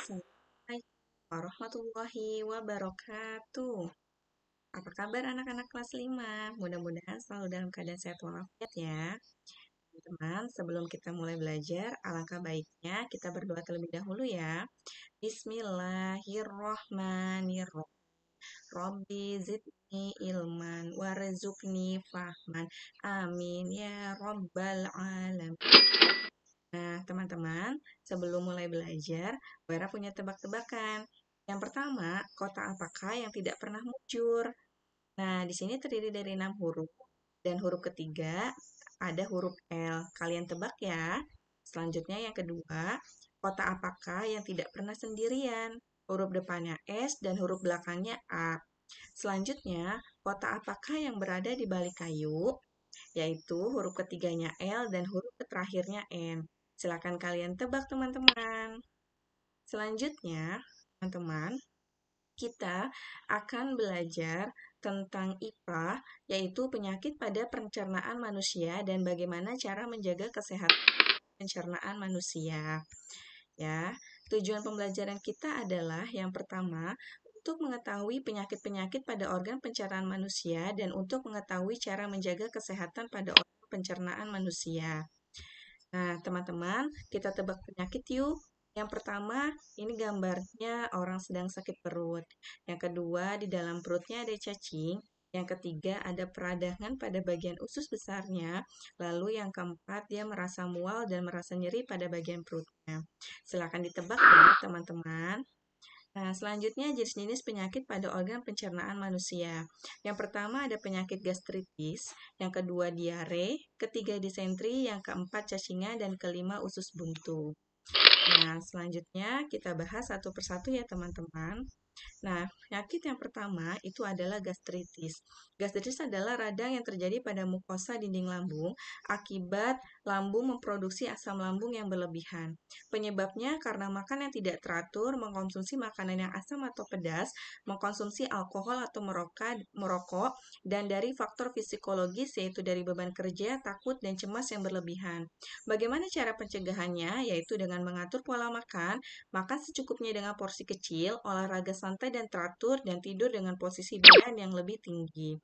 Assalamualaikum warahmatullahi wabarakatuh. Apa kabar anak-anak kelas 5? Mudah-mudahan selalu dalam keadaan sehat walafiat ya. Teman-teman, sebelum kita mulai belajar, alangkah baiknya kita berdoa terlebih dahulu ya. Bismillahirrohmanirrohim. Robbi zidni ilman warzuqni fahman. Amin ya robbal alamin. Nah, teman-teman, sebelum mulai belajar, Bara punya tebak-tebakan. Yang pertama, kota apakah yang tidak pernah mujur? Nah, di sini terdiri dari 6 huruf, dan huruf ketiga ada huruf L. Kalian tebak ya. Selanjutnya yang kedua, kota apakah yang tidak pernah sendirian? Huruf depannya S dan huruf belakangnya A. Selanjutnya, kota apakah yang berada di balik kayu? Yaitu huruf ketiganya L dan huruf terakhirnya N. Silakan kalian tebak teman-teman. Selanjutnya, teman-teman, kita akan belajar tentang IPA, yaitu penyakit pada pencernaan manusia dan bagaimana cara menjaga kesehatan pencernaan manusia. Ya, tujuan pembelajaran kita adalah yang pertama, untuk mengetahui penyakit-penyakit pada organ pencernaan manusia dan untuk mengetahui cara menjaga kesehatan pada organ pencernaan manusia. Nah, teman-teman, kita tebak penyakit yuk. Yang pertama, ini gambarnya orang sedang sakit perut. Yang kedua, di dalam perutnya ada cacing. Yang ketiga, ada peradangan pada bagian usus besarnya. Lalu yang keempat, dia merasa mual dan merasa nyeri pada bagian perutnya. Silakan ditebak ya, teman-teman. Nah, selanjutnya jenis-jenis penyakit pada organ pencernaan manusia. Yang pertama ada penyakit gastritis, yang kedua diare, ketiga disentri, yang keempat cacingan, dan kelima usus buntu. Nah, selanjutnya kita bahas satu persatu ya teman-teman. Nah, penyakit yang pertama itu adalah gastritis. Gastritis adalah radang yang terjadi pada mukosa dinding lambung akibat lambung memproduksi asam lambung yang berlebihan. Penyebabnya karena makan yang tidak teratur, mengkonsumsi makanan yang asam atau pedas, mengkonsumsi alkohol atau merokok, dan dari faktor psikologis yaitu dari beban kerja, takut, dan cemas yang berlebihan. Bagaimana cara pencegahannya? Yaitu dengan mengatur pola makan, makan secukupnya dengan porsi kecil, olahraga santai dan teratur, dan tidur dengan posisi badan yang lebih tinggi.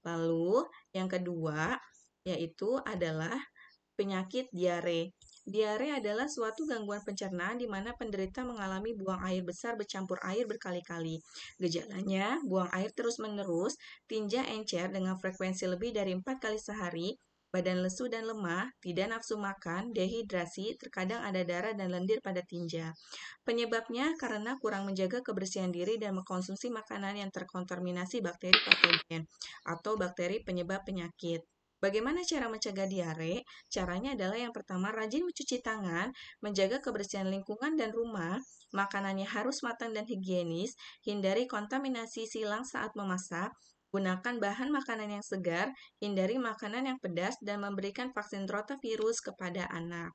Lalu, yang kedua, yaitu adalah penyakit diare. Diare adalah suatu gangguan pencernaan di mana penderita mengalami buang air besar bercampur air berkali-kali. Gejalanya, buang air terus-menerus, tinja encer dengan frekuensi lebih dari 4 kali sehari, badan lesu dan lemah, tidak nafsu makan, dehidrasi, terkadang ada darah dan lendir pada tinja. Penyebabnya karena kurang menjaga kebersihan diri dan mengkonsumsi makanan yang terkontaminasi bakteri patogen atau bakteri penyebab penyakit. Bagaimana cara mencegah diare? Caranya adalah yang pertama, rajin mencuci tangan, menjaga kebersihan lingkungan dan rumah, makanannya harus matang dan higienis, hindari kontaminasi silang saat memasak, gunakan bahan makanan yang segar, hindari makanan yang pedas, dan memberikan vaksin rotavirus kepada anak.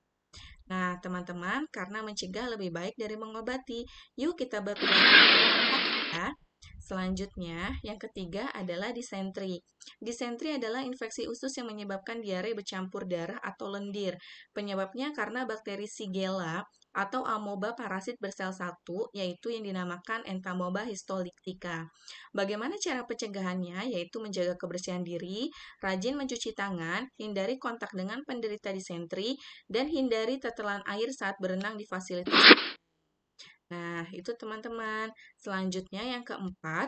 Nah, teman-teman, karena mencegah lebih baik dari mengobati, yuk kita berpraktek ya. Selanjutnya, yang ketiga adalah disentri. Disentri adalah infeksi usus yang menyebabkan diare bercampur darah atau lendir. Penyebabnya karena bakteri Shigella atau amoeba parasit bersel satu, yaitu yang dinamakan Entamoeba histolytica. Bagaimana cara pencegahannya? Yaitu menjaga kebersihan diri, rajin mencuci tangan, hindari kontak dengan penderita disentri, dan hindari tetelan air saat berenang di fasilitas. Nah, itu teman-teman. Selanjutnya yang keempat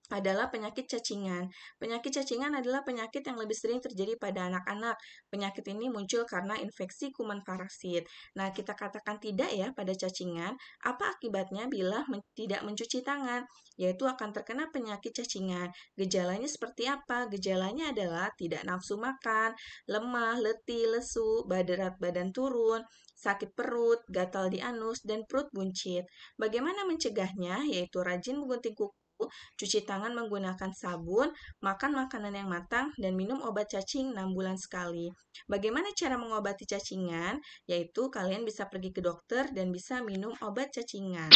adalah penyakit cacingan. Penyakit cacingan adalah penyakit yang lebih sering terjadi pada anak-anak. Penyakit ini muncul karena infeksi kuman parasit. Nah, kita katakan tidak ya pada cacingan. Apa akibatnya bila tidak mencuci tangan? Yaitu akan terkena penyakit cacingan. Gejalanya seperti apa? Gejalanya adalah tidak nafsu makan, lemah, letih, lesu, berat badan turun, sakit perut, gatal di anus, dan perut buncit. Bagaimana mencegahnya? Yaitu rajin menggunting kuku, cuci tangan menggunakan sabun, makan makanan yang matang, dan minum obat cacing 6 bulan sekali. Bagaimana cara mengobati cacingan? Yaitu kalian bisa pergi ke dokter dan bisa minum obat cacingan.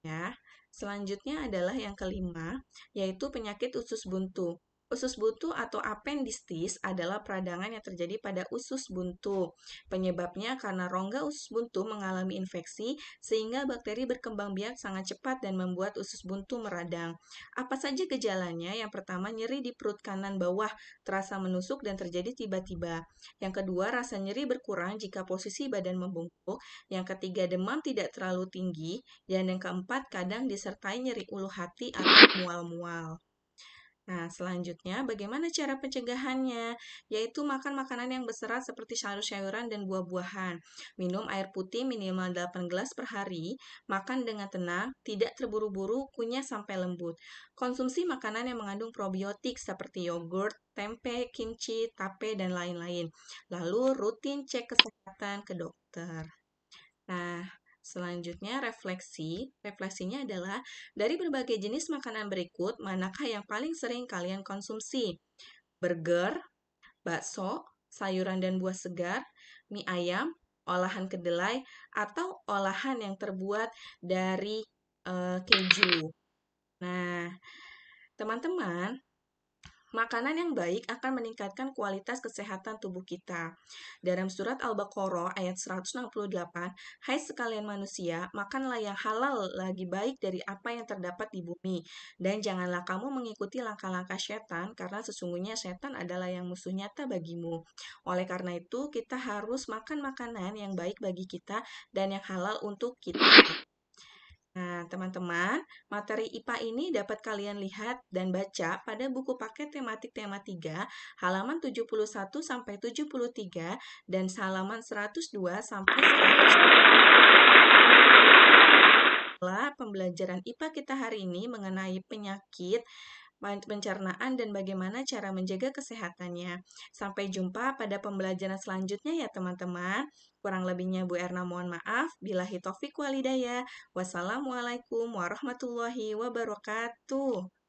Ya. Selanjutnya adalah yang kelima, yaitu penyakit usus buntu. Usus buntu atau appendistis adalah peradangan yang terjadi pada usus buntu. Penyebabnya karena rongga usus buntu mengalami infeksi sehingga bakteri berkembang biak sangat cepat dan membuat usus buntu meradang. Apa saja gejalanya? Yang pertama, nyeri di perut kanan bawah, terasa menusuk dan terjadi tiba-tiba. Yang kedua, rasa nyeri berkurang jika posisi badan membungkuk. Yang ketiga, demam tidak terlalu tinggi. Dan yang keempat, kadang disertai nyeri ulu hati atau mual-mual. Nah, selanjutnya bagaimana cara pencegahannya? Yaitu makan makanan yang berserat seperti sayur-sayuran dan buah-buahan. Minum air putih minimal 8 gelas per hari. Makan dengan tenang, tidak terburu-buru, kunyah sampai lembut. Konsumsi makanan yang mengandung probiotik seperti yogurt, tempe, kimchi, tape, dan lain-lain. Lalu rutin cek kesehatan ke dokter. Nah, selanjutnya refleksi. Refleksinya adalah dari berbagai jenis makanan berikut, manakah yang paling sering kalian konsumsi? Burger, bakso, sayuran dan buah segar, mie ayam, olahan kedelai, atau olahan yang terbuat dari keju. Nah, teman-teman, makanan yang baik akan meningkatkan kualitas kesehatan tubuh kita. Dalam surat Al-Baqarah ayat 168, hai sekalian manusia, makanlah yang halal lagi baik dari apa yang terdapat di bumi. Dan janganlah kamu mengikuti langkah-langkah setan, karena sesungguhnya setan adalah yang musuh nyata bagimu. Oleh karena itu, kita harus makan makanan yang baik bagi kita dan yang halal untuk kita. Nah, teman-teman, materi IPA ini dapat kalian lihat dan baca pada buku paket tematik tema 3, halaman 71 sampai 73 dan halaman 102 sampai 100. Pembelajaran IPA kita hari ini mengenai penyakit pencernaan dan bagaimana cara menjaga kesehatannya. Sampai jumpa pada pembelajaran selanjutnya ya teman-teman. Kurang lebihnya Bu Erna mohon maaf. Billahi taufiq walhidayah. Wassalamualaikum warahmatullahi wabarakatuh.